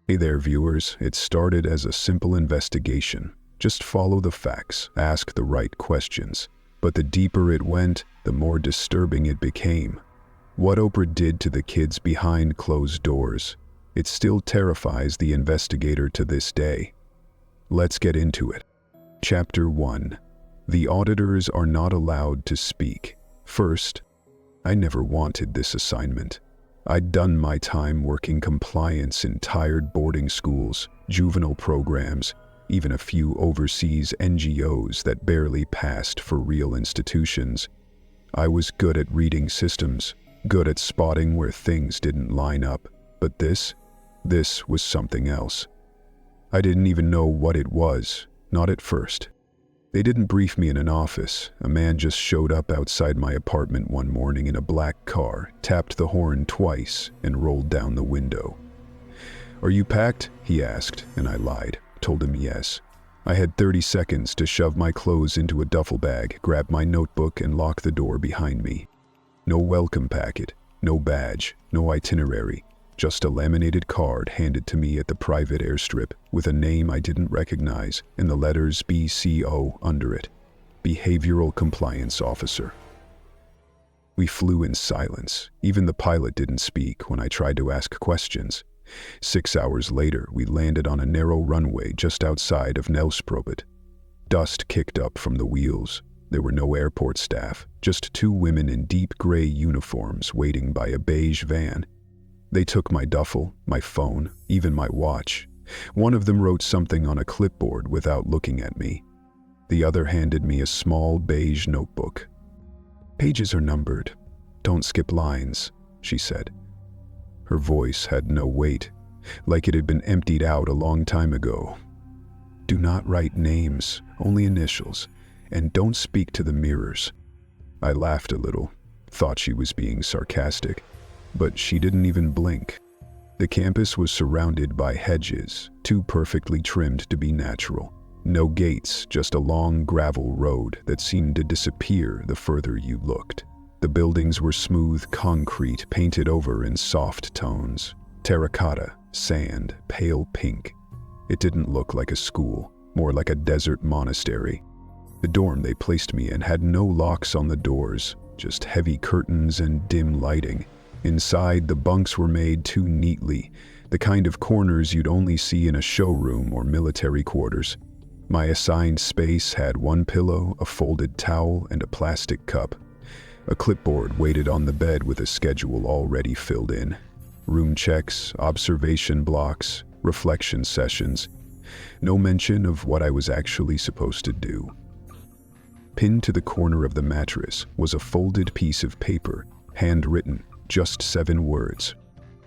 Hey there, viewers. It started as a simple investigation. Just follow the facts, ask the right questions. But the deeper it went, the more disturbing it became. What Oprah did to the kids behind closed doors, it still terrifies the investigator to this day. Let's get into it. Chapter 1. The auditors are not allowed to speak. First, I never wanted this assignment. I'd done my time working compliance in tired boarding schools, juvenile programs, even a few overseas NGOs that barely passed for real institutions. I was good at reading systems, good at spotting where things didn't line up, but this was something else. I didn't even know what it was, not at first. They didn't brief me in an office. A man just showed up outside my apartment one morning in a black car, tapped the horn twice, and rolled down the window. "Are you packed?" he asked, and I lied, told him yes. I had 30 seconds to shove my clothes into a duffel bag, grab my notebook, and lock the door behind me. No welcome packet, no badge, no itinerary, just a laminated card handed to me at the private airstrip with a name I didn't recognize and the letters BCO under it. Behavioral Compliance Officer. We flew in silence. Even the pilot didn't speak when I tried to ask questions. 6 hours later, we landed on a narrow runway just outside of Nelsprobet. Dust kicked up from the wheels. There were no airport staff, just 2 women in deep gray uniforms waiting by a beige van. They took my duffel, my phone, even my watch. One of them wrote something on a clipboard without looking at me. The other handed me a small beige notebook. "Pages are numbered. Don't skip lines," she said. Her voice had no weight, like it had been emptied out a long time ago. "Do not write names, only initials, and don't speak to the mirrors." I laughed a little, thought she was being sarcastic. But she didn't even blink. The campus was surrounded by hedges, too perfectly trimmed to be natural. No gates, just a long gravel road that seemed to disappear the further you looked. The buildings were smooth concrete painted over in soft tones. Terracotta, sand, pale pink. It didn't look like a school, more like a desert monastery. The dorm they placed me in had no locks on the doors, just heavy curtains and dim lighting. Inside, the bunks were made too neatly, the kind of corners you'd only see in a showroom or military quarters. My assigned space had 1 pillow, a folded towel, and a plastic cup. A clipboard waited on the bed with a schedule already filled in. Room checks, observation blocks, reflection sessions. No mention of what I was actually supposed to do. Pinned to the corner of the mattress was a folded piece of paper, handwritten. Just 7 words.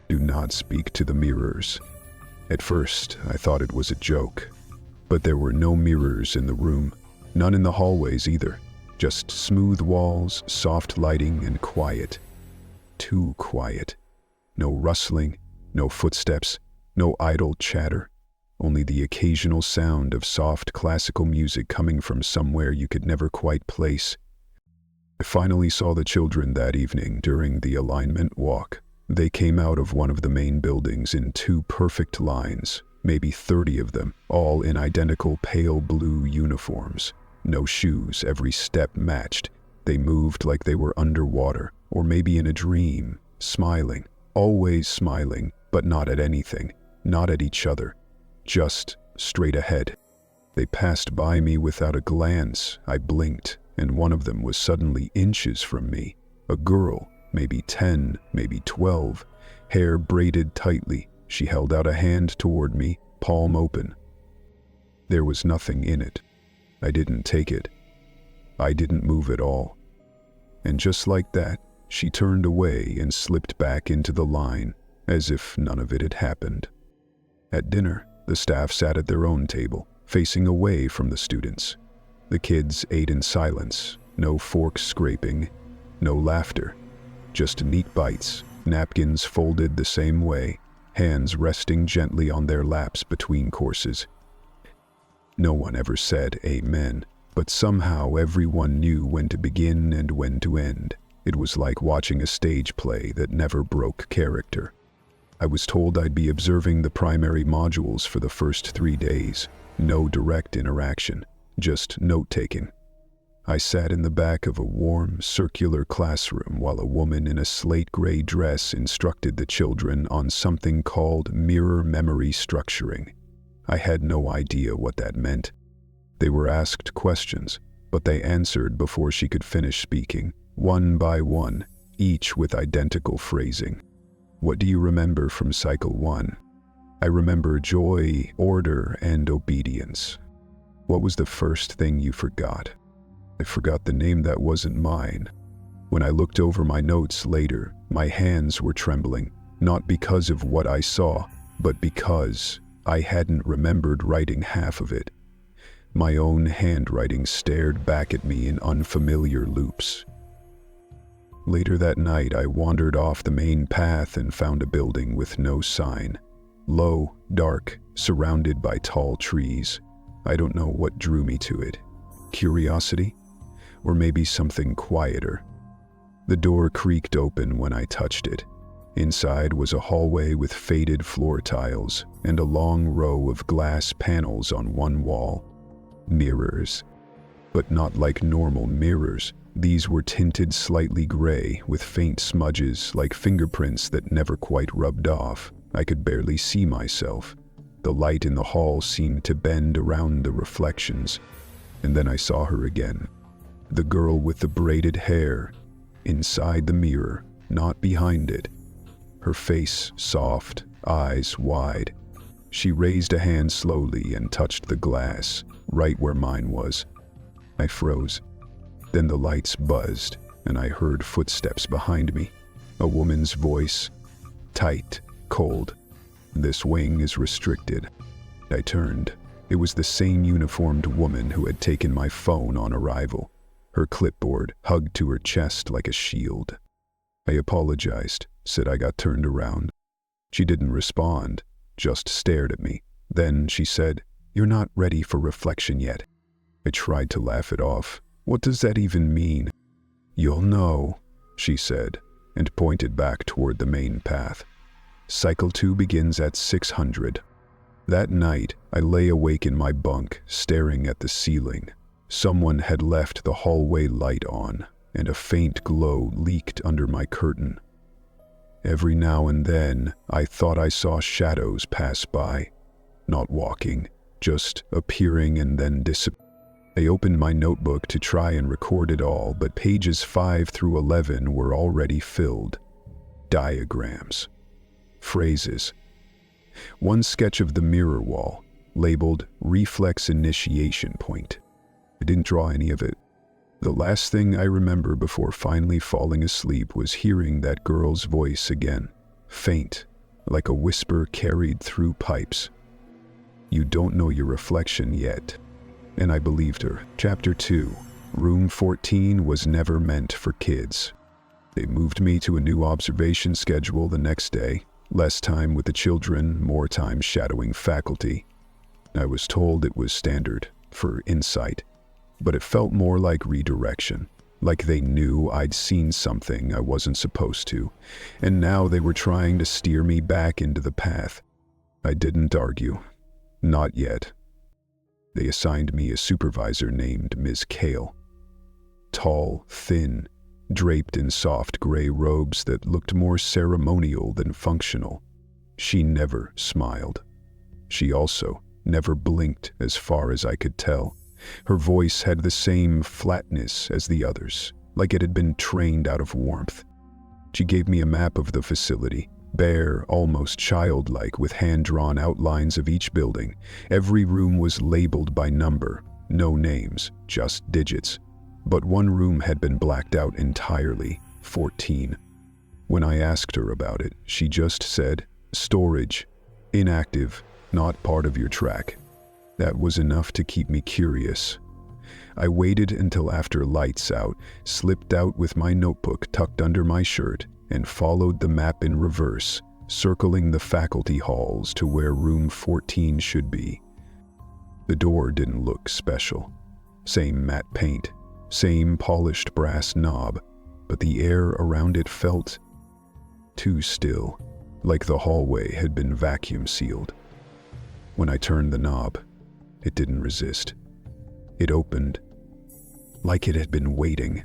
"Do not speak to the mirrors." At first, I thought it was a joke. But there were no mirrors in the room, none in the hallways either. Just smooth walls, soft lighting, and quiet. Too quiet. No rustling, no footsteps, no idle chatter. Only the occasional sound of soft classical music coming from somewhere you could never quite place. I finally saw the children that evening during the alignment walk. They came out of one of the main buildings in 2 perfect lines, maybe 30 of them, all in identical pale blue uniforms. No shoes, every step matched. They moved like they were underwater, or maybe in a dream, smiling, always smiling, but not at anything, not at each other, just straight ahead. They passed by me without a glance. I blinked, and one of them was suddenly inches from me. A girl, maybe 10, maybe 12, hair braided tightly. She held out a hand toward me, palm open. There was nothing in it. I didn't take it. I didn't move at all. And just like that, she turned away and slipped back into the line, as if none of it had happened. At dinner, the staff sat at their own table, facing away from the students. The kids ate in silence, no forks scraping, no laughter, just neat bites, napkins folded the same way, hands resting gently on their laps between courses. No one ever said amen, but somehow everyone knew when to begin and when to end. It was like watching a stage play that never broke character. I was told I'd be observing the primary modules for the first 3 days. No direct interaction, just note-taking. I sat in the back of a warm, circular classroom while a woman in a slate-gray dress instructed the children on something called mirror memory structuring. I had no idea what that meant. They were asked questions, but they answered before she could finish speaking, one by one, each with identical phrasing. What do you remember from Cycle 1? I remember joy, order, and obedience. What was the first thing you forgot? I forgot the name that wasn't mine. When I looked over my notes later, my hands were trembling, not because of what I saw, but because I hadn't remembered writing half of it. My own handwriting stared back at me in unfamiliar loops. Later that night, I wandered off the main path and found a building with no sign. Low, dark, surrounded by tall trees. I don't know what drew me to it. Curiosity? Or maybe something quieter. The door creaked open when I touched it. Inside was a hallway with faded floor tiles and a long row of glass panels on one wall. Mirrors. But not like normal mirrors. These were tinted slightly gray with faint smudges like fingerprints that never quite rubbed off. I could barely see myself. The light in the hall seemed to bend around the reflections. And then I saw her again. The girl with the braided hair. Inside the mirror, not behind it. Her face soft, eyes wide. She raised a hand slowly and touched the glass, right where mine was. I froze. Then the lights buzzed, and I heard footsteps behind me. A woman's voice. Tight, cold. This wing is restricted. I turned. It was the same uniformed woman who had taken my phone on arrival, her clipboard hugged to her chest like a shield. I apologized, said I got turned around. She didn't respond, just stared at me. Then she said, "You're not ready for reflection yet." I tried to laugh it off. What does that even mean? "You'll know," she said, and pointed back toward the main path. Cycle 2 begins at 600. That night, I lay awake in my bunk, staring at the ceiling. Someone had left the hallway light on, and a faint glow leaked under my curtain. Every now and then, I thought I saw shadows pass by, not walking, just appearing and then disappearing. I opened my notebook to try and record it all, but pages 5 through 11 were already filled. Diagrams. Phrases. One sketch of the mirror wall, labeled Reflex Initiation Point. I didn't draw any of it. The last thing I remember before finally falling asleep was hearing that girl's voice again, faint, like a whisper carried through pipes. "You don't know your reflection yet." And I believed her. Chapter 2. Room 14 was never meant for kids. They moved me to a new observation schedule the next day. Less time with the children, more time shadowing faculty. I was told it was standard, for insight. But it felt more like redirection. Like they knew I'd seen something I wasn't supposed to. And now they were trying to steer me back into the path. I didn't argue. Not yet. They assigned me a supervisor named Ms. Kale. Tall, thin, draped in soft gray robes that looked more ceremonial than functional. She never smiled. She also never blinked as far as I could tell. Her voice had the same flatness as the others, like it had been trained out of warmth. She gave me a map of the facility, bare, almost childlike, with hand-drawn outlines of each building. Every room was labeled by number, no names, just digits. But one room had been blacked out entirely, 14. When I asked her about it, she just said, "Storage, inactive, not part of your track." That was enough to keep me curious. I waited until after lights out, slipped out with my notebook tucked under my shirt, and followed the map in reverse, circling the faculty halls to where room 14 should be. The door didn't look special. Same matte paint, same polished brass knob, but the air around it felt too still. like the hallway had been vacuum sealed. When I turned the knob, it didn't resist. It opened, like it had been waiting.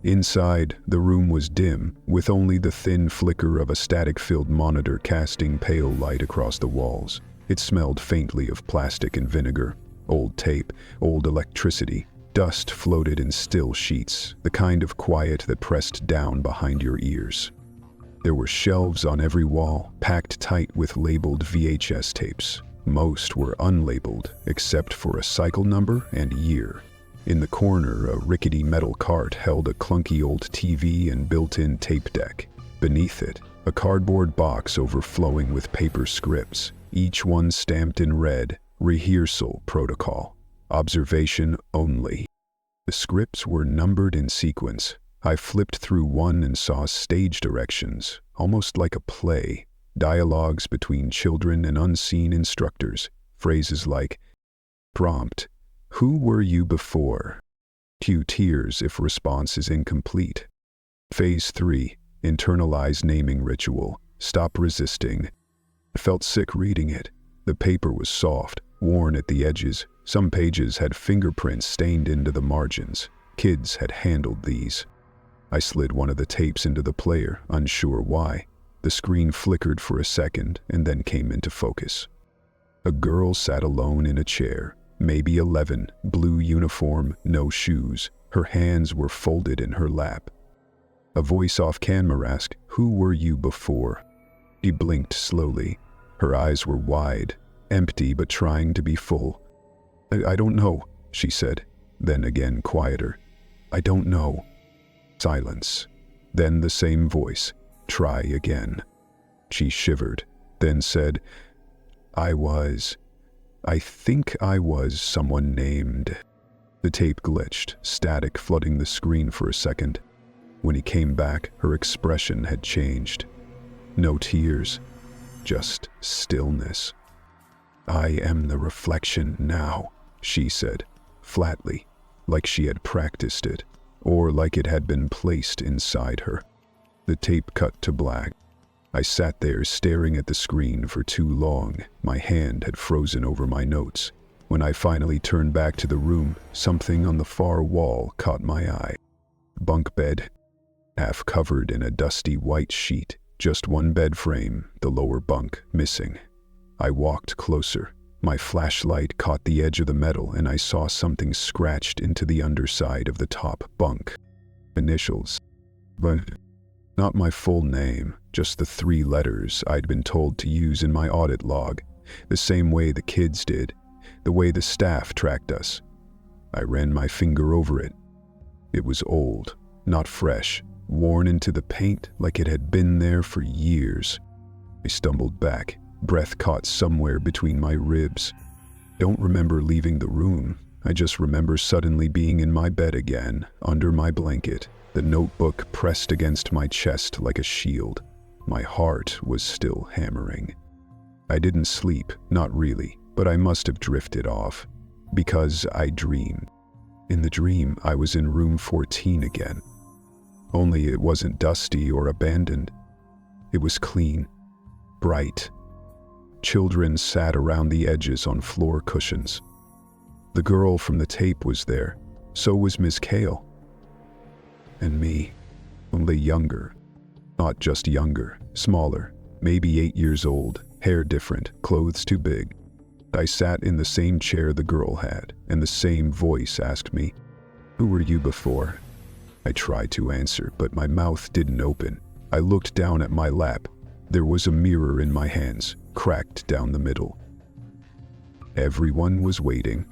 Inside, the room was dim, with only the thin flicker of a static-filled monitor casting pale light across the walls. It smelled faintly of plastic and vinegar, old tape, old electricity. Dust floated in still sheets, the kind of quiet that pressed down behind your ears. There were shelves on every wall, packed tight with labeled VHS tapes. Most were unlabeled, except for a cycle number and year. In the corner, a rickety metal cart held a clunky old TV and built-in tape deck. Beneath it, a cardboard box overflowing with paper scripts, each one stamped in red, rehearsal protocol, observation only. The scripts were numbered in sequence. I flipped through one and saw stage directions, almost like a play, dialogues between children and unseen instructors, phrases like, prompt, "Who were you before?" Cue tears if response is incomplete. Phase 3, internalize naming ritual, stop resisting. I felt sick reading it. The paper was soft, worn at the edges. Some pages had fingerprints stained into the margins. Kids had handled these. I slid one of the tapes into the player, unsure why. The screen flickered for a second and then came into focus. A girl sat alone in a chair, maybe 11, blue uniform, no shoes. Her hands were folded in her lap. A voice off camera asked, "Who were you before?" She blinked slowly. Her eyes were wide, empty but trying to be full. I don't know," she said, then again quieter. "I don't know." Silence. Then the same voice, "Try again." She shivered, then said, I think I was someone named." The tape glitched, static flooding the screen for a second. When he came back, her expression had changed. No tears, just stillness. "I am the reflection now," she said, flatly, like she had practiced it, or like it had been placed inside her. The tape cut to black. I sat there staring at the screen for too long. My hand had frozen over my notes. When I finally turned back to the room, something on the far wall caught my eye. Bunk bed, half covered in a dusty white sheet, just one bed frame, the lower bunk missing. I walked closer. My flashlight caught the edge of the metal and I saw something scratched into the underside of the top bunk. Initials. But not my full name, just the 3 letters I'd been told to use in my audit log, the same way the kids did, the way the staff tracked us. I ran my finger over it. It was old, not fresh, worn into the paint like it had been there for years. I stumbled back, breath caught somewhere between my ribs. Don't remember leaving the room. I just remember suddenly being in my bed again, under my blanket, the notebook pressed against my chest like a shield. My heart was still hammering. I didn't sleep, not really, but I must have drifted off, because I dreamed. In the dream, I was in room 14 again. Only it wasn't dusty or abandoned. It was clean, bright. Children sat around the edges on floor cushions. The girl from the tape was there. So was Miss Kale. And me, only younger. Not just younger, smaller, maybe 8 years old, hair different, clothes too big. I sat in the same chair the girl had, and the same voice asked me, "Who were you before?" I tried to answer, but my mouth didn't open. I looked down at my lap. There was a mirror in my hands, cracked down the middle. Everyone was waiting.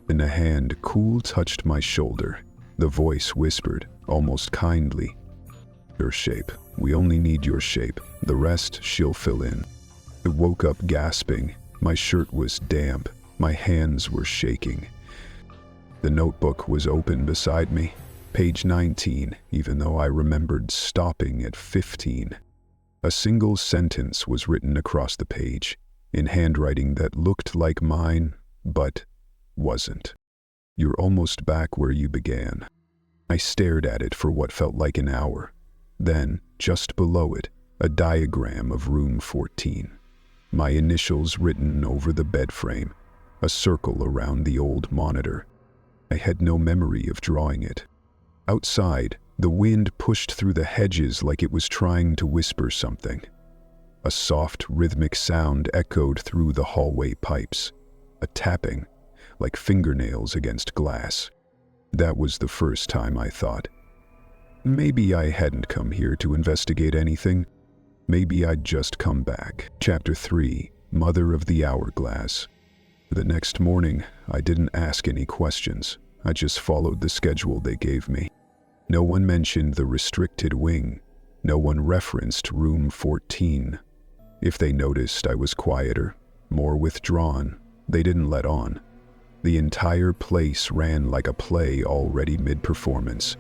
Then a hand cool touched my shoulder. The voice whispered, almost kindly, "Your shape. We only need your shape. The rest she'll fill in." I woke up gasping. My shirt was damp. My hands were shaking. The notebook was open beside me. Page 19, even though I remembered stopping at 15. A single sentence was written across the page, in handwriting that looked like mine, but wasn't. "You're almost back where you began." I stared at it for what felt like an hour. Then, just below it, A diagram of room 14. My initials written over the bed frame. A circle around the old monitor. I had no memory of drawing it. Outside, the wind pushed through the hedges like it was trying to whisper something. A soft, rhythmic sound echoed through the hallway pipes. A tapping, like fingernails against glass. That was the first time I thought, maybe I hadn't come here to investigate anything. Maybe I'd just come back. Chapter 3. Mother of the Hourglass. The next morning, I didn't ask any questions. I just followed the schedule they gave me. No one mentioned the restricted wing. No one referenced room 14. If they noticed I was quieter, more withdrawn, they didn't let on. The entire place ran like a play already mid-performance.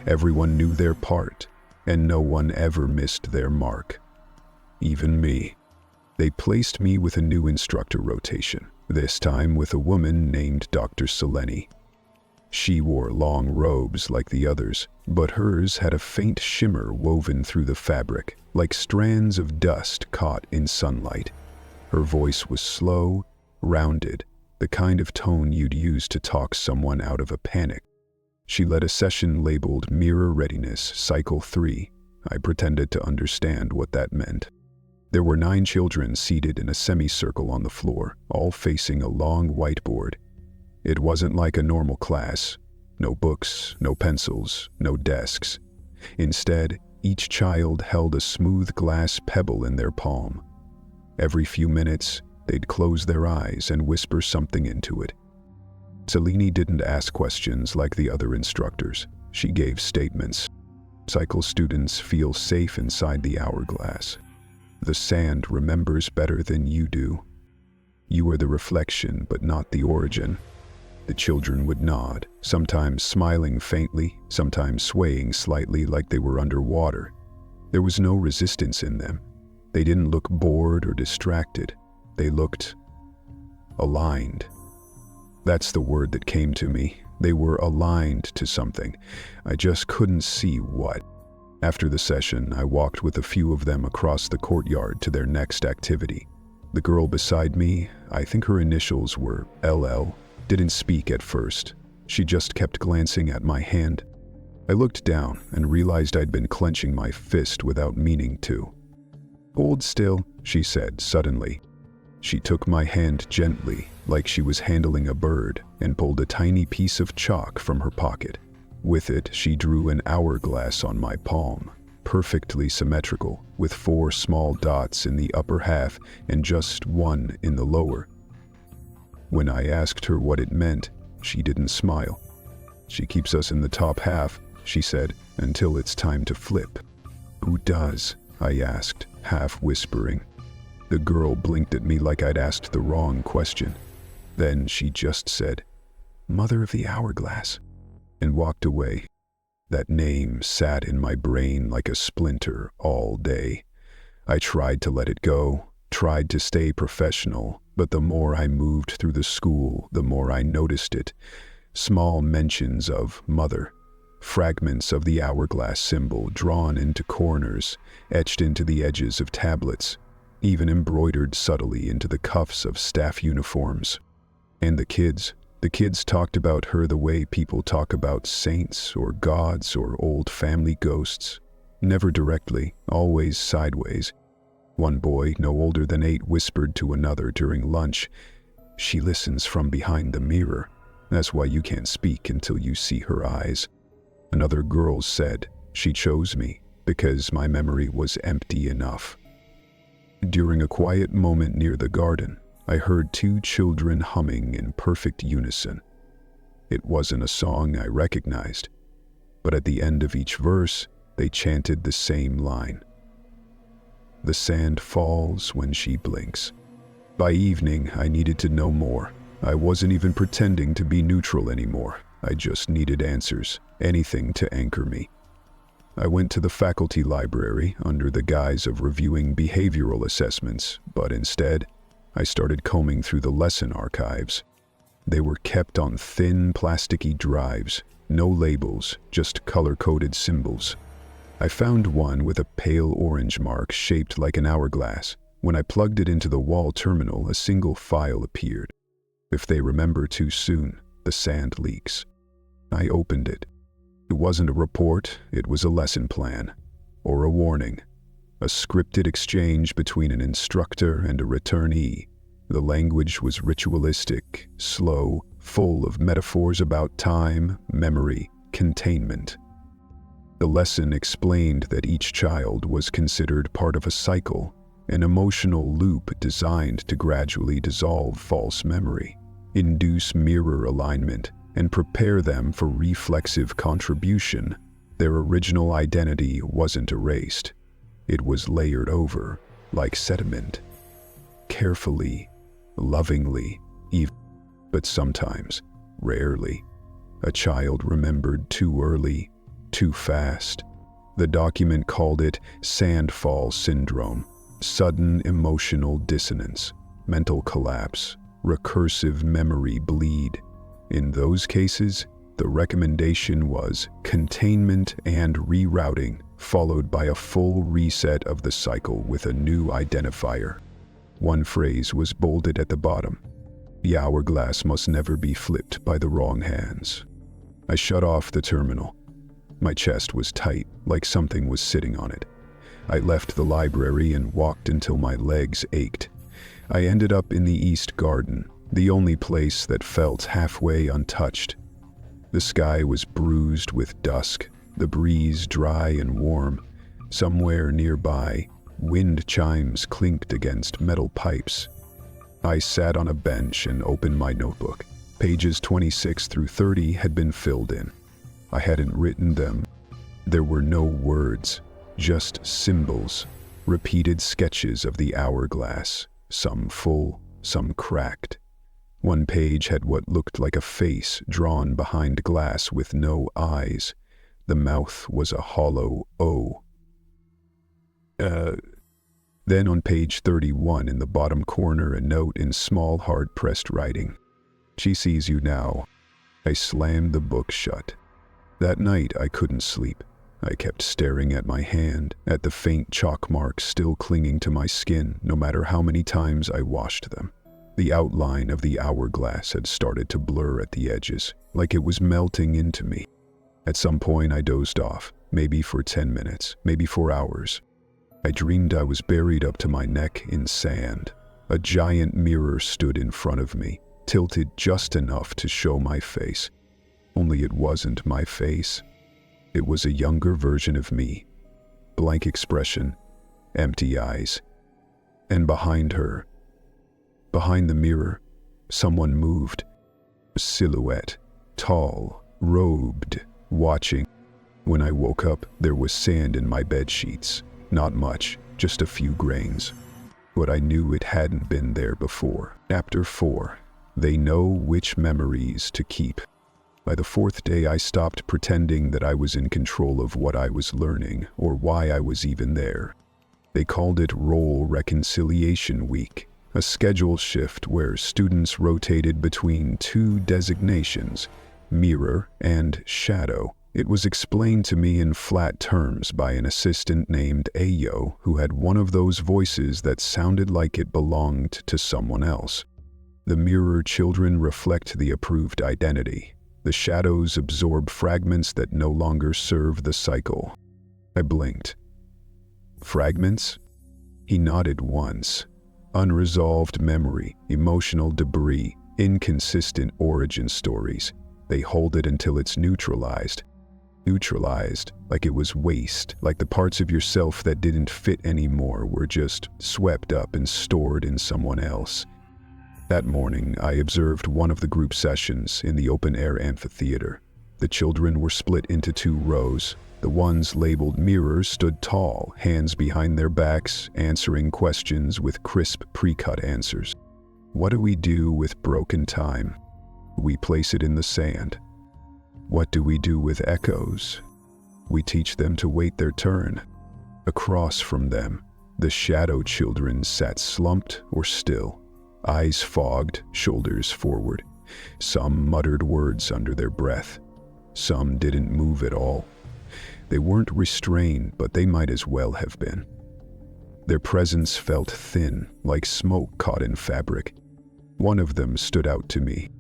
Everyone knew their part, and no one ever missed their mark. Even me. They placed me with a new instructor rotation, this time with a woman named Dr. Seleni. She wore long robes like the others, but hers had a faint shimmer woven through the fabric, like strands of dust caught in sunlight. Her voice was slow, rounded, the kind of tone you'd use to talk someone out of a panic. She led a session labeled Mirror Readiness Cycle 3. I pretended to understand what that meant. There were 9 children seated in a semicircle on the floor, all facing a long whiteboard. It wasn't like a normal class. No books, no pencils, no desks. Instead, each child held a smooth glass pebble in their palm. Every few minutes, they'd close their eyes and whisper something into it. Seleni didn't ask questions like the other instructors. She gave statements. Cycle students feel safe inside the hourglass. The sand remembers better than you do. You are the reflection, but not the origin. The children would nod, sometimes smiling faintly, sometimes swaying slightly like they were underwater. There was no resistance in them. They didn't look bored or distracted. They looked aligned. That's the word that came to me. They were aligned to something. I just couldn't see what. After the session, I walked with a few of them across the courtyard to their next activity. The girl beside me, I think her initials were LL, didn't speak at first. She just kept glancing at my hand. I looked down and realized I'd been clenching my fist without meaning to. "Hold still," she said suddenly. She took my hand gently, like she was handling a bird, and pulled a tiny piece of chalk from her pocket. With it, she drew an hourglass on my palm, perfectly symmetrical, with 4 small dots in the upper half and just 1 in the lower. When I asked her what it meant, she didn't smile. "She keeps us in the top half," she said, "until it's time to flip." "Who does?" I asked, half whispering. The girl blinked at me like I'd asked the wrong question. Then she just said, "Mother of the Hourglass," and walked away. That name sat in my brain like a splinter all day. I tried to let it go, tried to stay professional, but the more I moved through the school, the more I noticed it. Small mentions of mother, fragments of the hourglass symbol drawn into corners, etched into the edges of tablets, even embroidered subtly into the cuffs of staff uniforms. And the kids talked about her the way people talk about saints or gods or old family ghosts. Never directly, always sideways. One boy, no older than 8, whispered to another during lunch, "She listens from behind the mirror. That's why you can't speak until you see her eyes." Another girl said, "She chose me because my memory was empty enough." During a quiet moment near the garden, I heard 2 children humming in perfect unison. It wasn't a song I recognized, but at the end of each verse, they chanted the same line. "The sand falls when she blinks." By evening, I needed to know more. I wasn't even pretending to be neutral anymore. I just needed answers, anything to anchor me. I went to the faculty library under the guise of reviewing behavioral assessments, but instead, I started combing through the lesson archives. They were kept on thin, plasticky drives, no labels, just color-coded symbols. I found one with a pale orange mark shaped like an hourglass. When I plugged it into the wall terminal, a single file appeared. If they remember too soon, the sand leaks. I opened it. It wasn't a report, it was a lesson plan. Or a warning. A scripted exchange between an instructor and a returnee. The language was ritualistic, slow, full of metaphors about time, memory, containment. The lesson explained that each child was considered part of a cycle, an emotional loop designed to gradually dissolve false memory, induce mirror alignment, and prepare them for reflexive contribution. Their original identity wasn't erased. It was layered over, like sediment. Carefully, lovingly, even. But sometimes, rarely, a child remembered too early, too fast. The document called it sandfall syndrome, sudden emotional dissonance, mental collapse, recursive memory bleed. In those cases, the recommendation was containment and rerouting, followed by a full reset of the cycle with a new identifier. One phrase was bolded at the bottom: "The hourglass must never be flipped by the wrong hands." I shut off the terminal. My chest was tight, like something was sitting on it. I left the library and walked until my legs ached. I ended up in the East Garden, the only place that felt halfway untouched. The sky was bruised with dusk, the breeze dry and warm. Somewhere nearby, wind chimes clinked against metal pipes. I sat on a bench and opened my notebook. Pages 26 through 30 had been filled in. I hadn't written them. There were no words, just symbols, repeated sketches of the hourglass, some full, some cracked. One page had what looked like a face drawn behind glass with no eyes. The mouth was a hollow O. Then on page 31 in the bottom corner, a note in small, hard-pressed writing. "She sees you now." I slammed the book shut. That night I couldn't sleep. I kept staring at my hand, at the faint chalk marks still clinging to my skin, no matter how many times I washed them. The outline of the hourglass had started to blur at the edges, like it was melting into me. At some point I dozed off, maybe for 10 minutes, maybe 4 hours. I dreamed I was buried up to my neck in sand. A giant mirror stood in front of me, tilted just enough to show my face. Only it wasn't my face. It was a younger version of me. Blank expression, empty eyes. And behind her, behind the mirror, someone moved. A silhouette, tall, robed, watching. When I woke up, there was sand in my bed sheets. Not much, just a few grains. But I knew it hadn't been there before. Chapter 4. They know which memories to keep. By the 4th day, I stopped pretending that I was in control of what I was learning or why I was even there. They called it Role Reconciliation Week, a schedule shift where students rotated between 2 designations, mirror and shadow. It was explained to me in flat terms by an assistant named Ayo, who had one of those voices that sounded like it belonged to someone else. The mirror children reflect the approved identity. The shadows absorb fragments that no longer serve the cycle. I blinked. Fragments? He nodded once. Unresolved memory, emotional debris, inconsistent origin stories. They hold it until it's neutralized. Neutralized, like it was waste, like the parts of yourself that didn't fit anymore were just swept up and stored in someone else. That morning, I observed one of the group sessions in the open-air amphitheater. The children were split into 2 rows. The ones labeled mirrors stood tall, hands behind their backs, answering questions with crisp, pre-cut answers. What do we do with broken time? We place it in the sand. What do we do with echoes? We teach them to wait their turn. Across from them, the shadow children sat slumped or still, eyes fogged, shoulders forward. Some muttered words under their breath. Some didn't move at all. They weren't restrained, but they might as well have been. Their presence felt thin, like smoke caught in fabric. One of them stood out to me.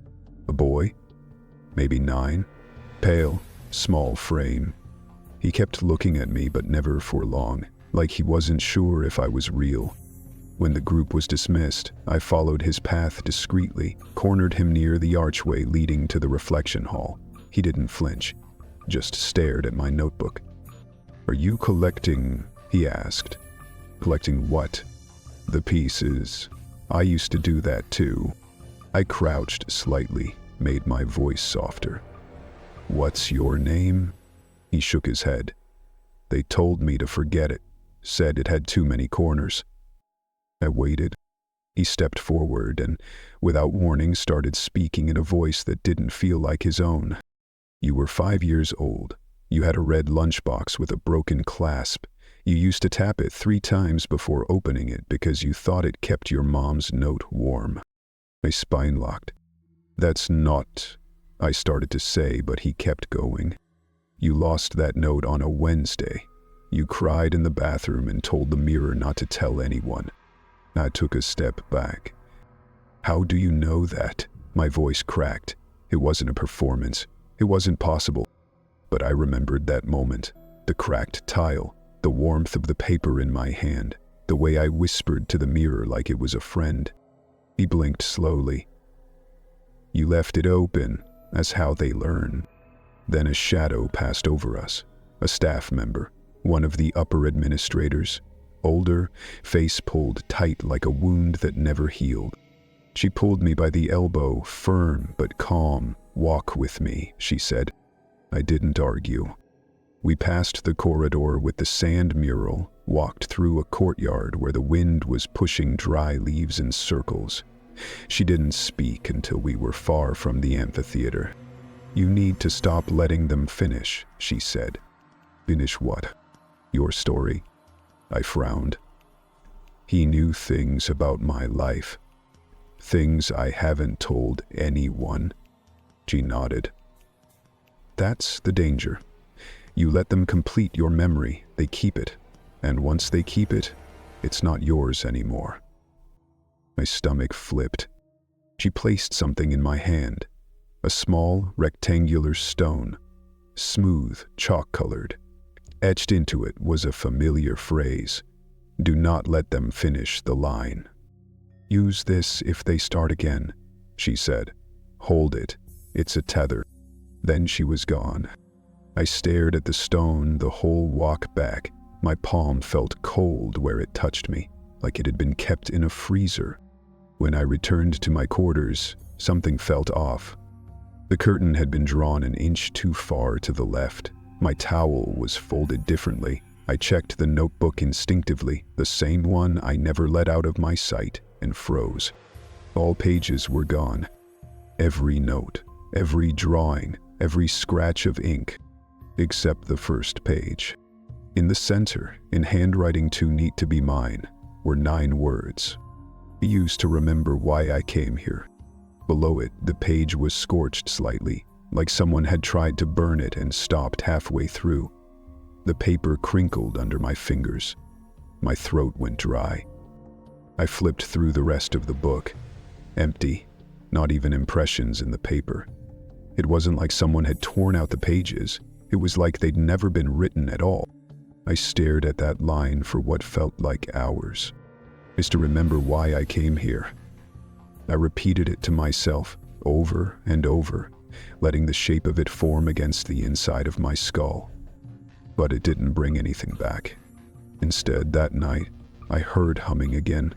A boy, maybe 9, pale, small frame. He kept looking at me, but never for long, like he wasn't sure if I was real. When the group was dismissed, I followed his path discreetly, cornered him near the archway leading to the reflection hall. He didn't flinch, just stared at my notebook. "Are you collecting?" he asked. "Collecting what?" "The pieces. I used to do that too." I crouched slightly, made my voice softer. "What's your name?" He shook his head. "They told me to forget it, said it had too many corners." I waited. He stepped forward and, without warning, started speaking in a voice that didn't feel like his own. "You were 5 years old. You had a red lunchbox with a broken clasp. You used to tap it 3 times before opening it because you thought it kept your mom's note warm." My spine locked. "That's not," I started to say, but he kept going. "You lost that note on a Wednesday. You cried in the bathroom and told the mirror not to tell anyone." I took a step back. "How do you know that?" My voice cracked. It wasn't a performance. It wasn't possible. But I remembered that moment. The cracked tile, the warmth of the paper in my hand, the way I whispered to the mirror like it was a friend. He blinked slowly. "You left it open. That's how they learn." Then a shadow passed over us. A staff member, one of the upper administrators. Older, face pulled tight like a wound that never healed. She pulled me by the elbow, firm but calm. "Walk with me," she said. I didn't argue. We passed the corridor with the sand mural, walked through a courtyard where the wind was pushing dry leaves in circles. She didn't speak until we were far from the amphitheater. "You need to stop letting them finish," she said. "Finish what?" "Your story." I frowned. He knew things about my life. Things I haven't told anyone. She nodded. "That's the danger. You let them complete your memory, they keep it. And once they keep it, it's not yours anymore." My stomach flipped. She placed something in my hand. A small, rectangular stone. Smooth, chalk-colored. Etched into it was a familiar phrase. "Do not let them finish the line." "Use this if they start again," she said. "Hold it. It's a tether." Then she was gone. I stared at the stone the whole walk back. My palm felt cold where it touched me, like it had been kept in a freezer. When I returned to my quarters, something felt off. The curtain had been drawn an inch too far to the left. My towel was folded differently. I checked the notebook instinctively, the same one I never let out of my sight, and froze. All pages were gone. Every note, every drawing, every scratch of ink, except the first page. In the center, in handwriting too neat to be mine, were 9 words. I used to remember why I came here. Below it, the page was scorched slightly, like someone had tried to burn it and stopped halfway through. The paper crinkled under my fingers. My throat went dry. I flipped through the rest of the book. Empty, not even impressions in the paper. It wasn't like someone had torn out the pages. It was like they'd never been written at all. I stared at that line for what felt like hours. Just to remember why I came here. I repeated it to myself, over and over, letting the shape of it form against the inside of my skull. But it didn't bring anything back. Instead, that night, I heard humming again.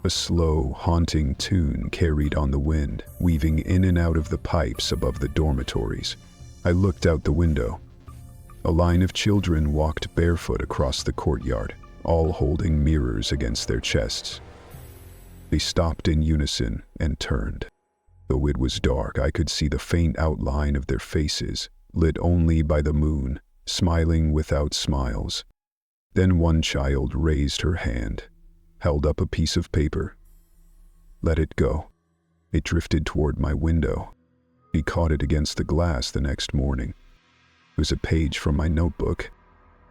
A slow, haunting tune carried on the wind, weaving in and out of the pipes above the dormitories. I looked out the window. A line of children walked barefoot across the courtyard, all holding mirrors against their chests. They stopped in unison and turned. Though it was dark, I could see the faint outline of their faces, lit only by the moon, smiling without smiles. Then one child raised her hand, held up a piece of paper. "Let it go." It drifted toward my window. He caught it against the glass the next morning. It was a page from my notebook.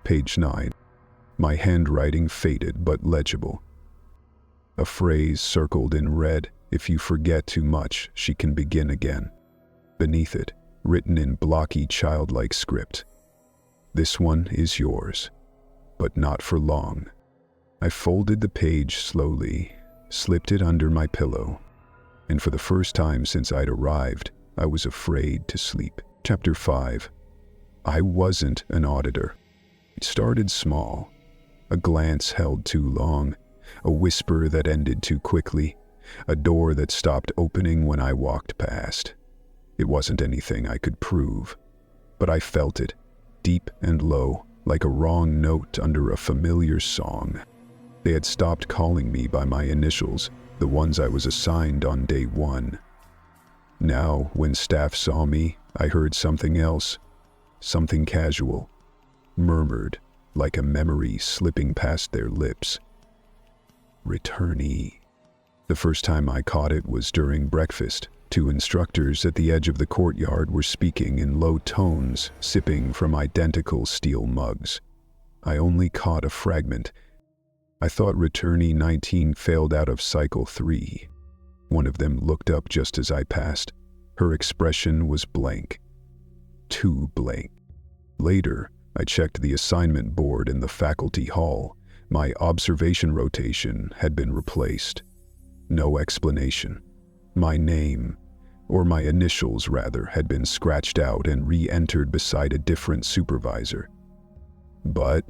Page 9. My handwriting faded but legible. A phrase circled in red, "If you forget too much, she can begin again." Beneath it, written in blocky childlike script, "This one is yours, but not for long." I folded the page slowly, slipped it under my pillow, and for the first time since I'd arrived, I was afraid to sleep. Chapter 5. I wasn't an auditor. It started small. A glance held too long, a whisper that ended too quickly, a door that stopped opening when I walked past. It wasn't anything I could prove, but I felt it, deep and low, like a wrong note under a familiar song. They had stopped calling me by my initials, the ones I was assigned on day one. Now, when staff saw me, I heard something else, something casual, murmured, like a memory slipping past their lips. Returnee. The first time I caught it was during breakfast. Two instructors at the edge of the courtyard were speaking in low tones, sipping from identical steel mugs. I only caught a fragment. I thought returnee 19 failed out of cycle 3. One of them looked up just as I passed. Her expression was blank. Too blank. Later, I checked the assignment board in the faculty hall. My observation rotation had been replaced. No explanation. My name, or my initials rather, had been scratched out and re-entered beside a different supervisor. But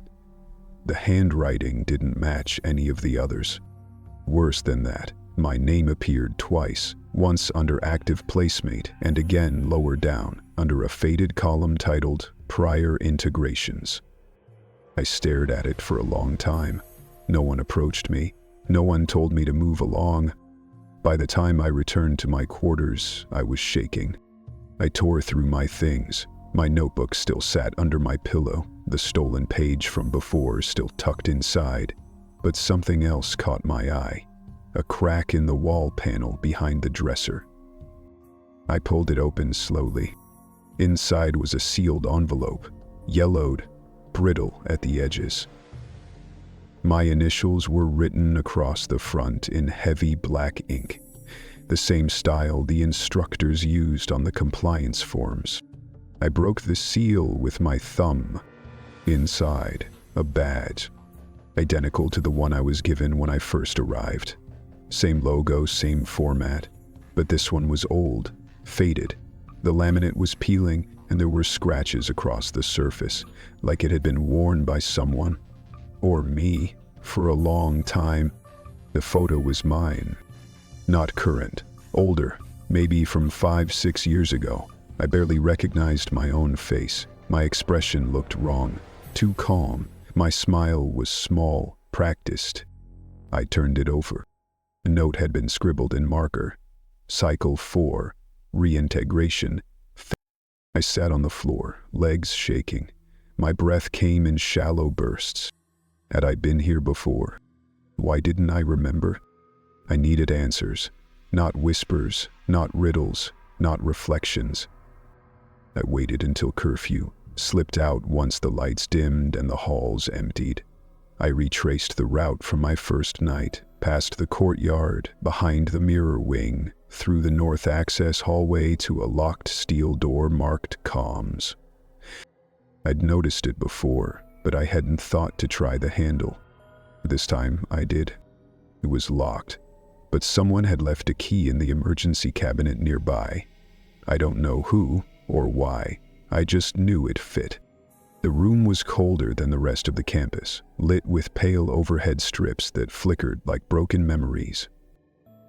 the handwriting didn't match any of the others. Worse than that, my name appeared twice, once under active placemate and again lower down, under a faded column titled Prior Integrations. I stared at it for a long time. No one approached me. No one told me to move along. By the time I returned to my quarters, I was shaking. I tore through my things. My notebook still sat under my pillow, the stolen page from before still tucked inside. But something else caught my eye. A crack in the wall panel behind the dresser. I pulled it open slowly. Inside was a sealed envelope, yellowed, brittle at the edges. My initials were written across the front in heavy black ink, the same style the instructors used on the compliance forms. I broke the seal with my thumb. Inside, a badge, identical to the one I was given when I first arrived. Same logo, same format, but this one was old, faded. The laminate was peeling, and there were scratches across the surface, like it had been worn by someone, or me, for a long time. The photo was mine. Not current, older, maybe from 5-6 years ago. I barely recognized my own face. My expression looked wrong, too calm. My smile was small, practiced. I turned it over. A note had been scribbled in marker. Cycle 4, reintegration. I sat on the floor, legs shaking. My breath came in shallow bursts. Had I been here before? Why didn't I remember? I needed answers. Not whispers, not riddles, not reflections. I waited until curfew, slipped out once the lights dimmed and the halls emptied. I retraced the route from my first night, past the courtyard, behind the mirror wing, through the north access hallway to a locked steel door marked comms. I'd noticed it before, but I hadn't thought to try the handle. This time I did. It was locked, but someone had left a key in the emergency cabinet nearby. I don't know who or why, I just knew it fit. The room was colder than the rest of the campus, lit with pale overhead strips that flickered like broken memories.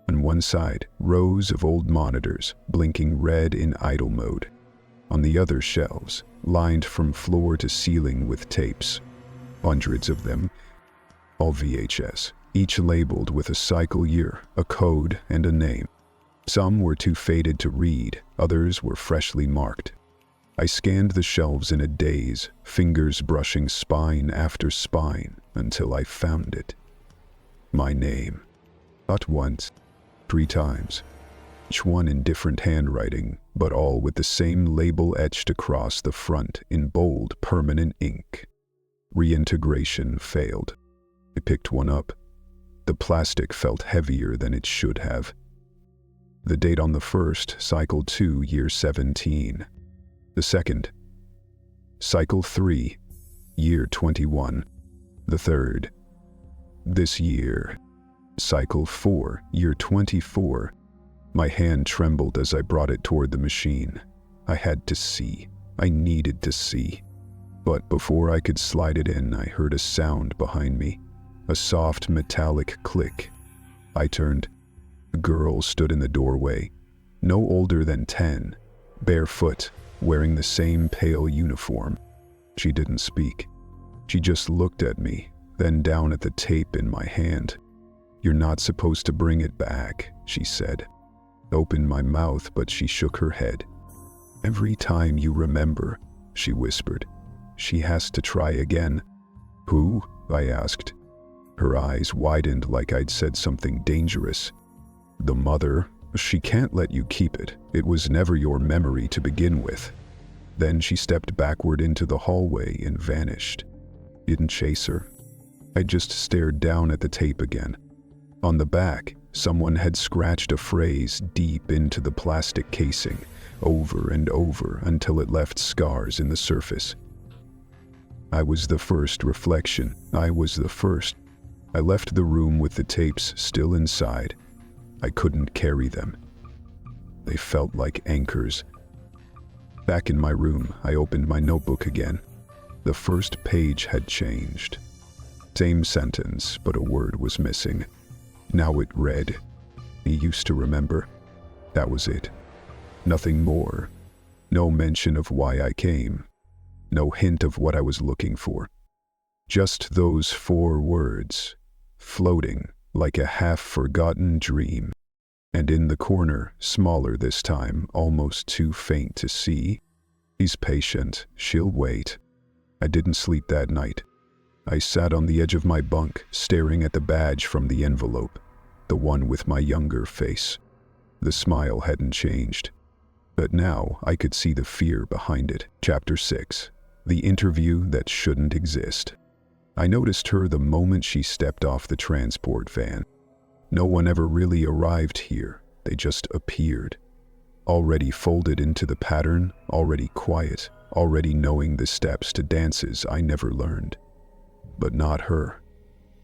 On one side, rows of old monitors, blinking red in idle mode. On the other, shelves, lined from floor to ceiling with tapes. Hundreds of them, all VHS, each labeled with a cycle year, a code, and a name. Some were too faded to read, others were freshly marked. I scanned the shelves in a daze, fingers brushing spine after spine, until I found it. My name. Not once, 3 times. Each one in different handwriting, but all with the same label etched across the front in bold, permanent ink. Reintegration failed. I picked one up. The plastic felt heavier than it should have. The date on the first, Cycle 2, Year 17. The second, Cycle 3, Year 21. The third, this year, Cycle 4, Year 24. My hand trembled as I brought it toward the machine. I had to see. I needed to see. But before I could slide it in, I heard a sound behind me. A soft metallic click. I turned. A girl stood in the doorway, no older than 10, barefoot, wearing the same pale uniform. She didn't speak. She just looked at me, then down at the tape in my hand. "You're not supposed to bring it back," she said. Opened my mouth, but she shook her head. "Every time you remember," she whispered, "she has to try again." "Who?" I asked. Her eyes widened like I'd said something dangerous. "The mother. She can't let you keep it. It was never your memory to begin with." Then she stepped backward into the hallway and vanished. Didn't chase her. I just stared down at the tape again. On the back, someone had scratched a phrase deep into the plastic casing, over and over until it left scars in the surface. I was the first reflection. I was the first. I left the room with the tapes still inside. I couldn't carry them. They felt like anchors. Back in my room, I opened my notebook again. The first page had changed. Same sentence, but a word was missing. Now it read, "He used to remember." That was it. Nothing more. No mention of why I came. No hint of what I was looking for. Just those 4 words, floating like a half-forgotten dream. And in the corner, smaller this time, almost too faint to see, "He's patient. She'll wait." I didn't sleep that night. I sat on the edge of my bunk, staring at the badge from the envelope, the one with my younger face. The smile hadn't changed. But now I could see the fear behind it. Chapter 6. The interview that shouldn't exist. I noticed her the moment she stepped off the transport van. No one ever really arrived here. They just appeared. Already folded into the pattern, already quiet, already knowing the steps to dances I never learned. But not her.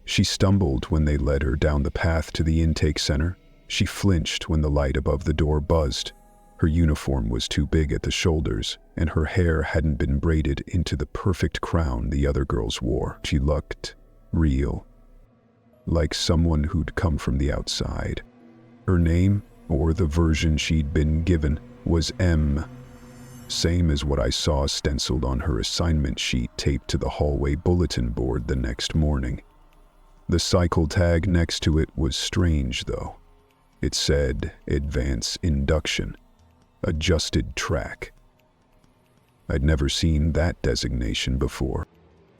She stumbled when they led her down the path to the intake center. She flinched when the light above the door buzzed. Her uniform was too big at the shoulders, and her hair hadn't been braided into the perfect crown the other girls wore. She looked real, like someone who'd come from the outside. Her name, or the version she'd been given, was M. Same as what I saw stenciled on her assignment sheet taped to the hallway bulletin board the next morning. The cycle tag next to it was strange, though. It said, "Advance Induction. Adjusted track." I'd never seen that designation before.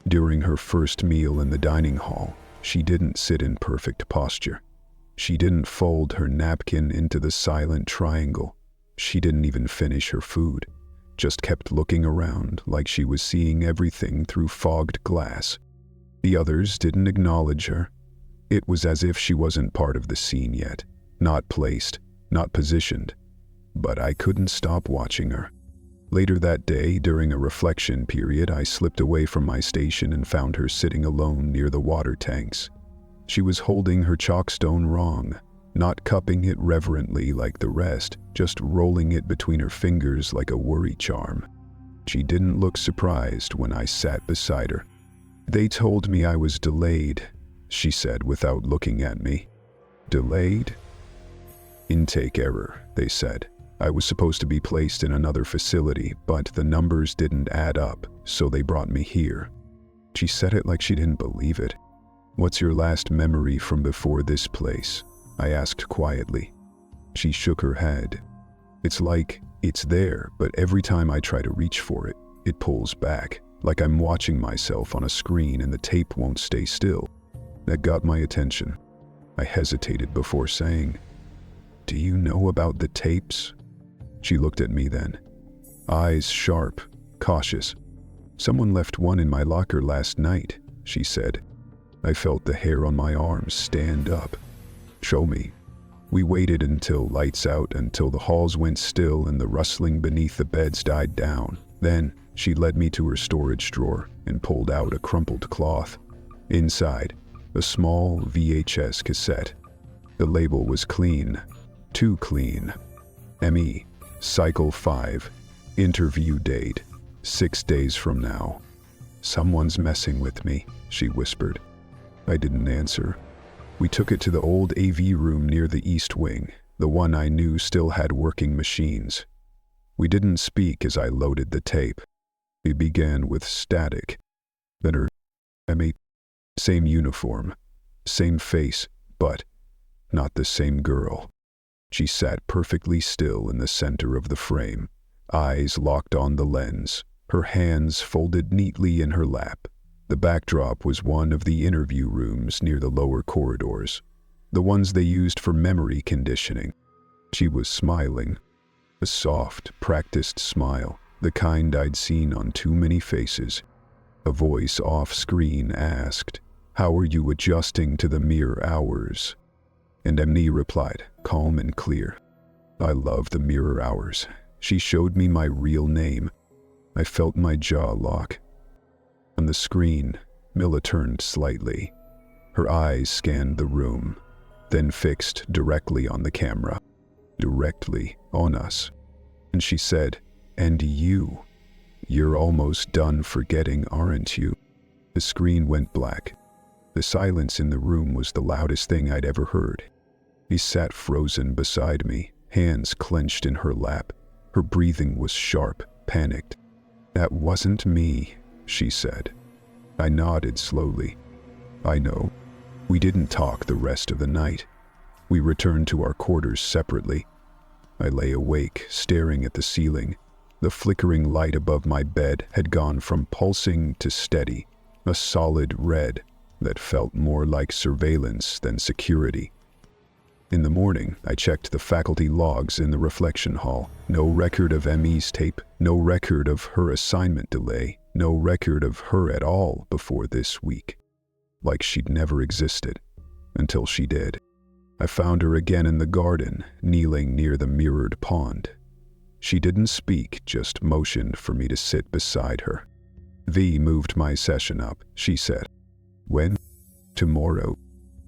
During her first meal in the dining hall, she didn't sit in perfect posture. She didn't fold her napkin into the silent triangle. She didn't even finish her food, just kept looking around like she was seeing everything through fogged glass. The others didn't acknowledge her. It was as if she wasn't part of the scene yet, not placed, not positioned. But I couldn't stop watching her. Later that day, during a reflection period, I slipped away from my station and found her sitting alone near the water tanks. She was holding her chalkstone wrong, not cupping it reverently like the rest, just rolling it between her fingers like a worry charm. She didn't look surprised when I sat beside her. "They told me I was delayed," she said without looking at me. "Delayed?" "Intake error," they said. I was supposed to be placed in another facility, but the numbers didn't add up, so they brought me here. She said it like she didn't believe it. "What's your last memory from before this place?" I asked quietly. She shook her head. "It's like it's there, but every time I try to reach for it, it pulls back, like I'm watching myself on a screen and the tape won't stay still." That got my attention. I hesitated before saying, "Do you know about the tapes?" She looked at me then, eyes sharp, cautious. "Someone left one in my locker last night," she said. I felt the hair on my arms stand up. "Show me." We waited until lights out, until the halls went still and the rustling beneath the beds died down. Then she led me to her storage drawer and pulled out a crumpled cloth. Inside, a small VHS cassette. The label was clean. Too clean. ME, Cycle 5, interview date, 6 days from now. "Someone's messing with me," she whispered. I didn't answer. We took it to the old AV room near the east wing, the one I knew still had working machines. We didn't speak as I loaded the tape. It began with static. Then her ME, same uniform, same face, but not the same girl. She sat perfectly still in the center of the frame, eyes locked on the lens, her hands folded neatly in her lap. The backdrop was one of the interview rooms near the lower corridors, the ones they used for memory conditioning. She was smiling, a soft, practiced smile, the kind I'd seen on too many faces. A voice off-screen asked, "How are you adjusting to the mere hours?" And ME replied, calm and clear, "I love the mirror hours." She showed me my real name. I felt my jaw lock. On the screen, Mila turned slightly. Her eyes scanned the room, then fixed directly on the camera, directly on us. And she said, "And you're almost done forgetting, aren't you?" The screen went black. The silence in the room was the loudest thing I'd ever heard. He sat frozen beside me, hands clenched in her lap. Her breathing was sharp, panicked. "That wasn't me," she said. I nodded slowly. "I know." We didn't talk the rest of the night. We returned to our quarters separately. I lay awake, staring at the ceiling. The flickering light above my bed had gone from pulsing to steady, a solid red that felt more like surveillance than security. In the morning, I checked the faculty logs in the reflection hall. No record of ME's tape, no record of her assignment delay, no record of her at all before this week. Like she'd never existed, until she did. I found her again in the garden, kneeling near the mirrored pond. She didn't speak, just motioned for me to sit beside her. "V moved my session up," she said. "When?" "Tomorrow."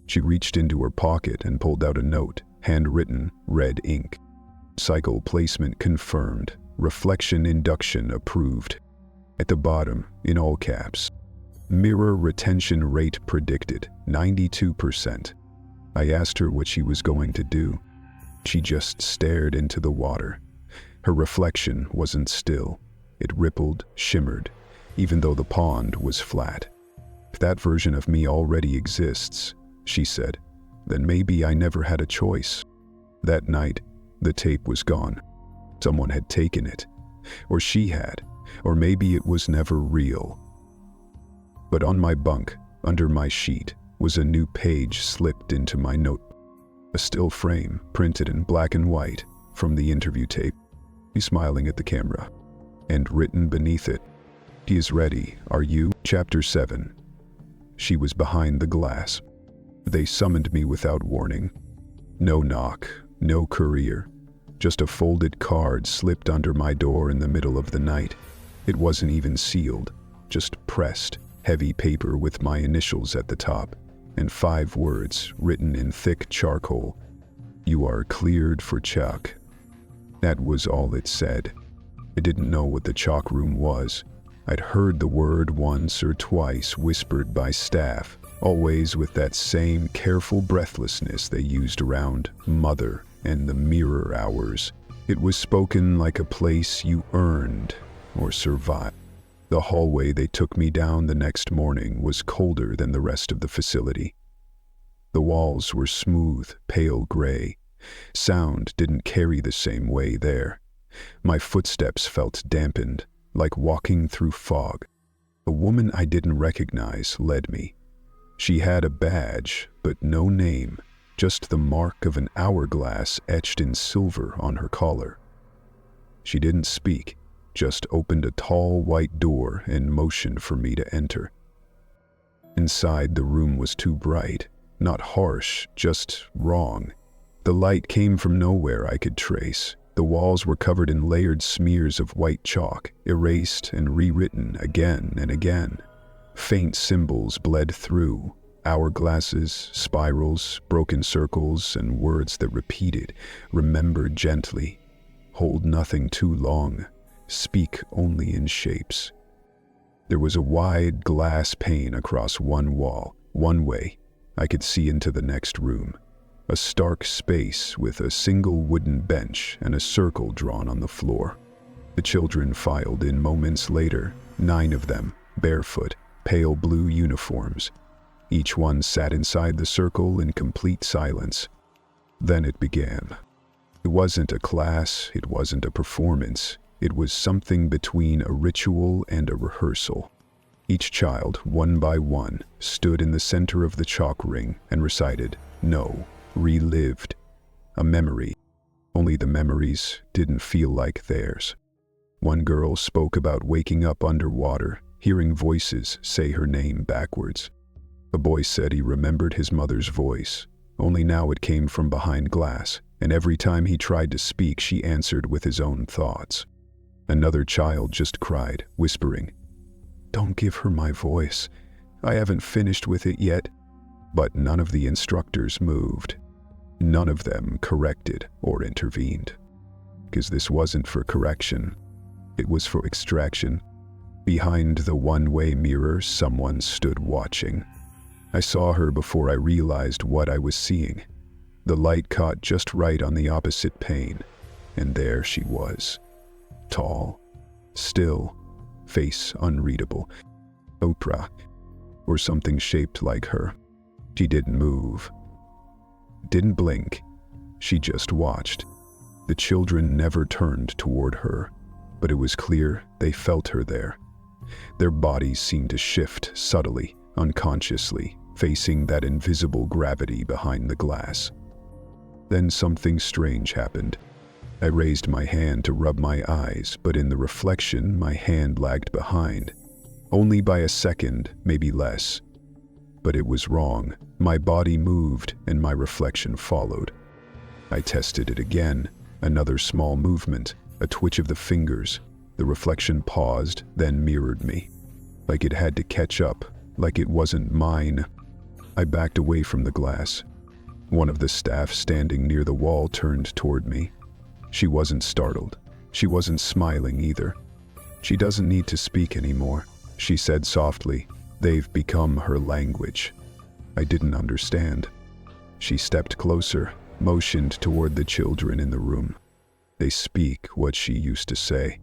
She reached into her pocket and pulled out a note, handwritten, red ink. "Cycle placement confirmed. Reflection induction approved." At the bottom, in all caps, "Mirror retention rate predicted, 92%. I asked her what she was going to do. She just stared into the water. Her reflection wasn't still. It rippled, shimmered, even though the pond was flat. "If that version of me already exists," she said, "then maybe I never had a choice." That night, the tape was gone. Someone had taken it, or she had, or maybe it was never real. But on my bunk, under my sheet, was a new page slipped into my note. A still frame, printed in black and white, from the interview tape. He's smiling at the camera. And written beneath it, "He is ready, are you?" Chapter 7. She was behind the glass. They summoned me without warning. No knock, no courier. Just a folded card slipped under my door in the middle of the night. It wasn't even sealed, just pressed, heavy paper with my initials at the top, and 5 words written in thick charcoal. "You are cleared for chalk." That was all it said. I didn't know what the chalk room was. I'd heard the word once or twice whispered by staff, always with that same careful breathlessness they used around Mother and the mirror hours. It was spoken like a place you earned or survived. The hallway they took me down the next morning was colder than the rest of the facility. The walls were smooth, pale gray. Sound didn't carry the same way there. My footsteps felt dampened, like walking through fog. A woman I didn't recognize led me. She had a badge, but no name, just the mark of an hourglass etched in silver on her collar. She didn't speak, just opened a tall white door and motioned for me to enter. Inside, the room was too bright, not harsh, just wrong. The light came from nowhere I could trace. The walls were covered in layered smears of white chalk, erased and rewritten again and again. Faint symbols bled through, hourglasses, spirals, broken circles, and words that repeated, "Remember gently, hold nothing too long, speak only in shapes." There was a wide glass pane across one wall, one way. I could see into the next room. A stark space with a single wooden bench and a circle drawn on the floor. The children filed in moments later, 9 of them, barefoot, pale blue uniforms. Each one sat inside the circle in complete silence. Then it began. It wasn't a class, it wasn't a performance. It was something between a ritual and a rehearsal. Each child, one by one, stood in the center of the chalk ring and recited, "No," relived. A memory. Only the memories didn't feel like theirs. One girl spoke about waking up underwater, hearing voices say her name backwards. A boy said he remembered his mother's voice, only now it came from behind glass, and every time he tried to speak, she answered with his own thoughts. Another child just cried, whispering, "Don't give her my voice. I haven't finished with it yet." But none of the instructors moved. None of them corrected or intervened. Because this wasn't for correction. It was for extraction. Behind the one-way mirror, someone stood watching. I saw her before I realized what I was seeing. The light caught just right on the opposite pane, and there she was. Tall, still, face unreadable. Oprah, or something shaped like her. She didn't move. Didn't blink. She just watched. The children never turned toward her, but it was clear they felt her there. Their bodies seemed to shift subtly, unconsciously, facing that invisible gravity behind the glass. Then something strange happened. I raised my hand to rub my eyes, but in the reflection, my hand lagged behind. Only by a second, maybe less. But it was wrong. My body moved, and my reflection followed. I tested it again. Another small movement, a twitch of the fingers. The reflection paused, then mirrored me. Like it had to catch up, like it wasn't mine. I backed away from the glass. One of the staff standing near the wall turned toward me. She wasn't startled. She wasn't smiling either. "She doesn't need to speak anymore," she said softly. "They've become her language." I didn't understand. She stepped closer, motioned toward the children in the room. They speak what she used to say.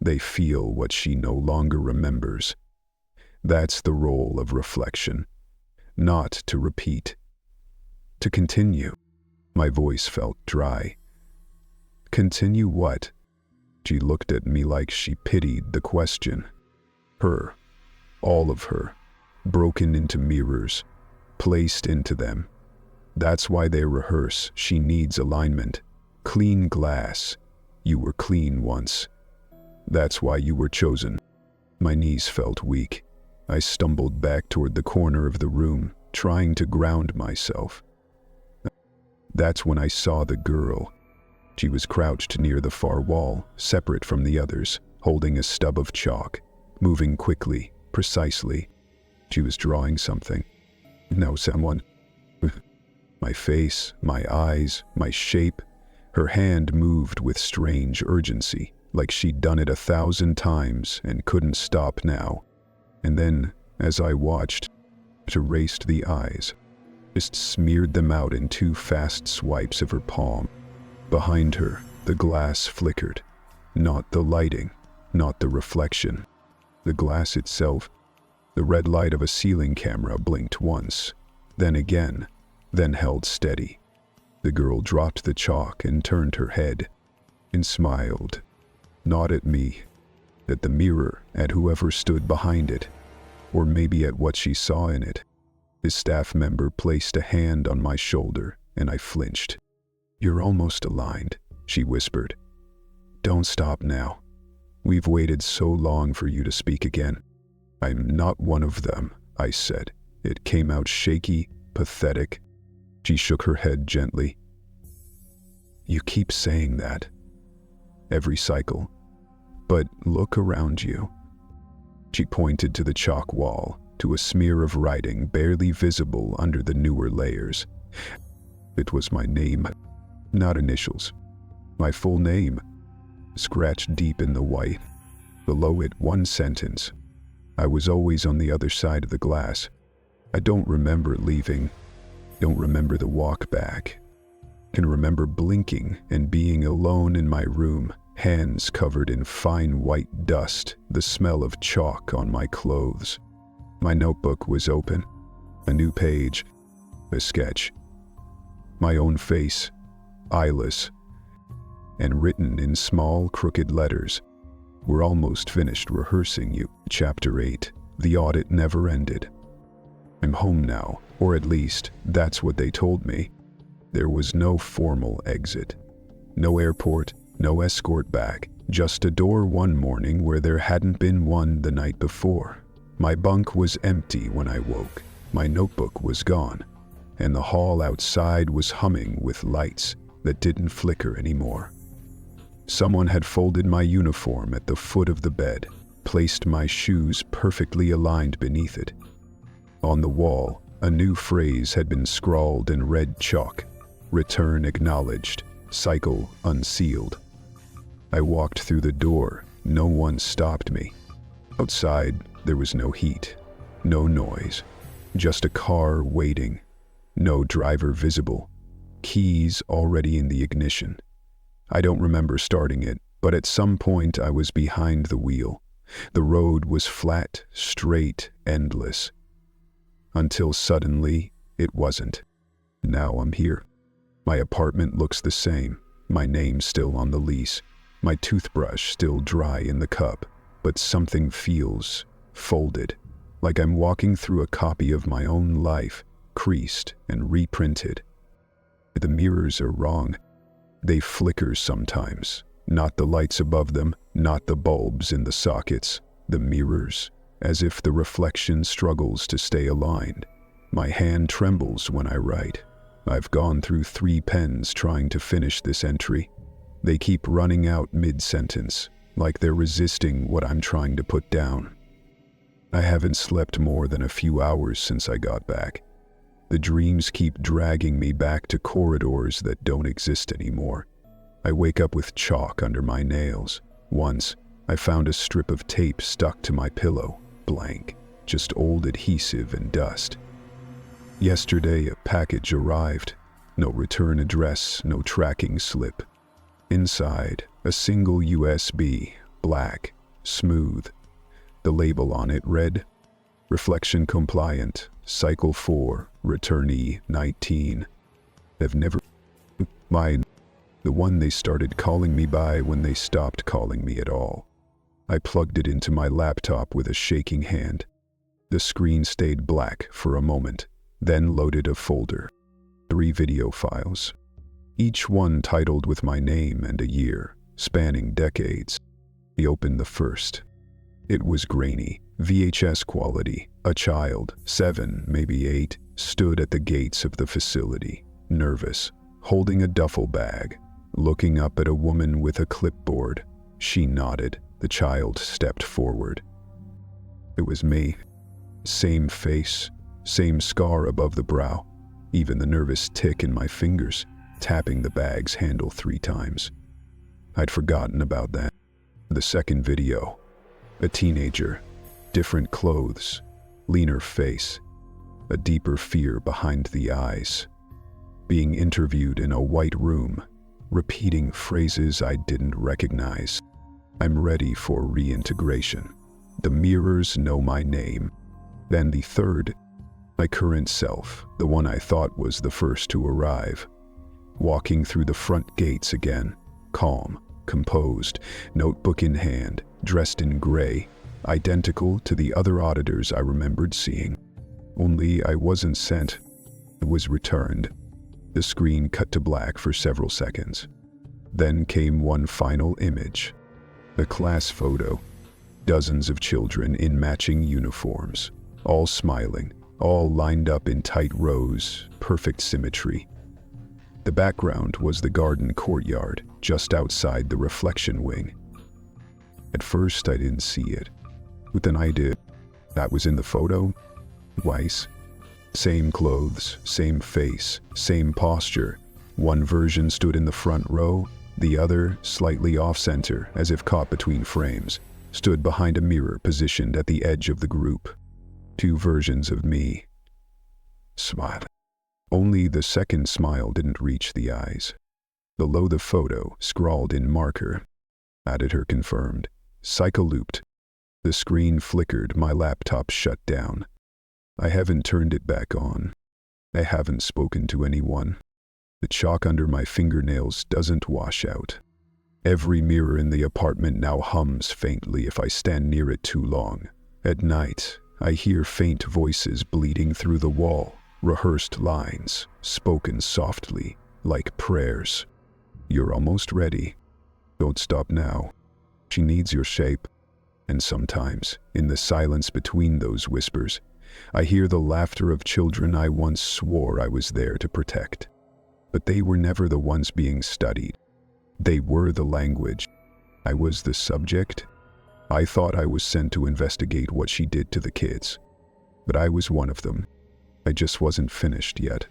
They feel what she no longer remembers. That's the role of reflection. Not to repeat. To continue. My voice felt dry. Continue what? She looked at me like she pitied the question. Her. All of her. Broken into mirrors. Placed into them. That's why they rehearse. She needs alignment. Clean glass. You were clean once. That's why you were chosen. My knees felt weak. I stumbled back toward the corner of the room, trying to ground myself. That's when I saw the girl. She was crouched near the far wall, separate from the others, holding a stub of chalk, moving quickly, precisely. She was drawing something. No, someone. My face, my eyes, my shape. Her hand moved with strange urgency, like she'd done it 1,000 times and couldn't stop now. And then, as I watched, she erased the eyes, just smeared them out in 2 fast swipes of her palm. Behind her, the glass flickered. Not the lighting, not the reflection. The glass itself. The red light of a ceiling camera blinked once, then again, then held steady. The girl dropped the chalk and turned her head, and smiled. Not at me, at the mirror, at whoever stood behind it, or maybe at what she saw in it. His staff member placed a hand on my shoulder, and I flinched. "You're almost aligned," she whispered. "Don't stop now. We've waited so long for you to speak again. I'm not one of them, I said. It came out shaky, pathetic. She shook her head gently. You keep saying that. Every cycle. But look around you. She pointed to the chalk wall, to a smear of writing barely visible under the newer layers. It was my name, not initials. My full name, scratched deep in the white. Below it, one sentence. I was always on the other side of the glass. I don't remember leaving. Don't remember the walk back. Can remember blinking and being alone in my room, hands covered in fine white dust, the smell of chalk on my clothes. My notebook was open. A new page. A sketch. My own face, eyeless, and written in small, crooked letters. We're almost finished rehearsing you. Chapter 8. The audit never ended. I'm home now, or at least, that's what they told me. There was no formal exit. No airport, no escort back, just a door one morning where there hadn't been one the night before. My bunk was empty when I woke. My notebook was gone, and the hall outside was humming with lights that didn't flicker anymore. Someone had folded my uniform at the foot of the bed, placed my shoes perfectly aligned beneath it. On the wall, a new phrase had been scrawled in red chalk. Return acknowledged, cycle unsealed. I walked through the door. No one stopped me. Outside, there was no heat, no noise, just a car waiting. No driver visible. Keys already in the ignition. I don't remember starting it, but at some point I was behind the wheel. The road was flat, straight, endless. Until suddenly, it wasn't. Now I'm here. My apartment looks the same. My name still on the lease. My toothbrush still dry in the cup. But something feels folded, like I'm walking through a copy of my own life, creased and reprinted. The mirrors are wrong. They flicker sometimes. Not the lights above them, not the bulbs in the sockets. The mirrors, as if the reflection struggles to stay aligned. My hand trembles when I write. I've gone through 3 pens trying to finish this entry. They keep running out mid-sentence, like they're resisting what I'm trying to put down. I haven't slept more than a few hours since I got back. The dreams keep dragging me back to corridors that don't exist anymore. I wake up with chalk under my nails. Once, I found a strip of tape stuck to my pillow, blank, just old adhesive and dust. Yesterday, a package arrived. No return address, no tracking slip. Inside, a single USB, black, smooth. The label on it read, Reflection Compliant, Cycle 4, Returnee 19. They've never mine, the one they started calling me by when they stopped calling me at all. I plugged it into my laptop with a shaking hand. The screen stayed black for a moment, then loaded a folder. 3 video files. Each one titled with my name and a year, spanning decades. I opened the first. It was grainy, VHS quality. A child, 7, maybe 8, stood at the gates of the facility, nervous, holding a duffel bag, looking up at a woman with a clipboard. She nodded. The child stepped forward. It was me. Same face, same scar above the brow, even the nervous tick in my fingers, tapping the bag's handle 3 times. I'd forgotten about that. The second video. A teenager, different clothes, leaner face, a deeper fear behind the eyes. Being interviewed in a white room, repeating phrases I didn't recognize. I'm ready for reintegration. The mirrors know my name. Then the third, my current self, the one I thought was the first to arrive. Walking through the front gates again, calm, composed, notebook in hand, dressed in gray, identical to the other auditors I remembered seeing. Only I wasn't sent. It was returned. The screen cut to black for several seconds. Then came one final image. A class photo. Dozens of children in matching uniforms, all smiling, all lined up in tight rows, perfect symmetry. The background was the garden courtyard, just outside the reflection wing. At first, I didn't see it. But then I did. That was in the photo? Twice. Same clothes, same face, same posture. One version stood in the front row, the other, slightly off-center, as if caught between frames, stood behind a mirror positioned at the edge of the group. Two versions of me. Smiling. Only the second smile didn't reach the eyes. Below the photo, scrawled in marker. Auditor confirmed. Cycle looped. The screen flickered, my laptop shut down. I haven't turned it back on. I haven't spoken to anyone. The chalk under my fingernails doesn't wash out. Every mirror in the apartment now hums faintly if I stand near it too long. At night, I hear faint voices bleeding through the wall, rehearsed lines, spoken softly, like prayers. You're almost ready. Don't stop now. She needs your shape. And sometimes, in the silence between those whispers, I hear the laughter of children I once swore I was there to protect. But they were never the ones being studied. They were the language. I was the subject. I thought I was sent to investigate what she did to the kids. But I was one of them. I just wasn't finished yet.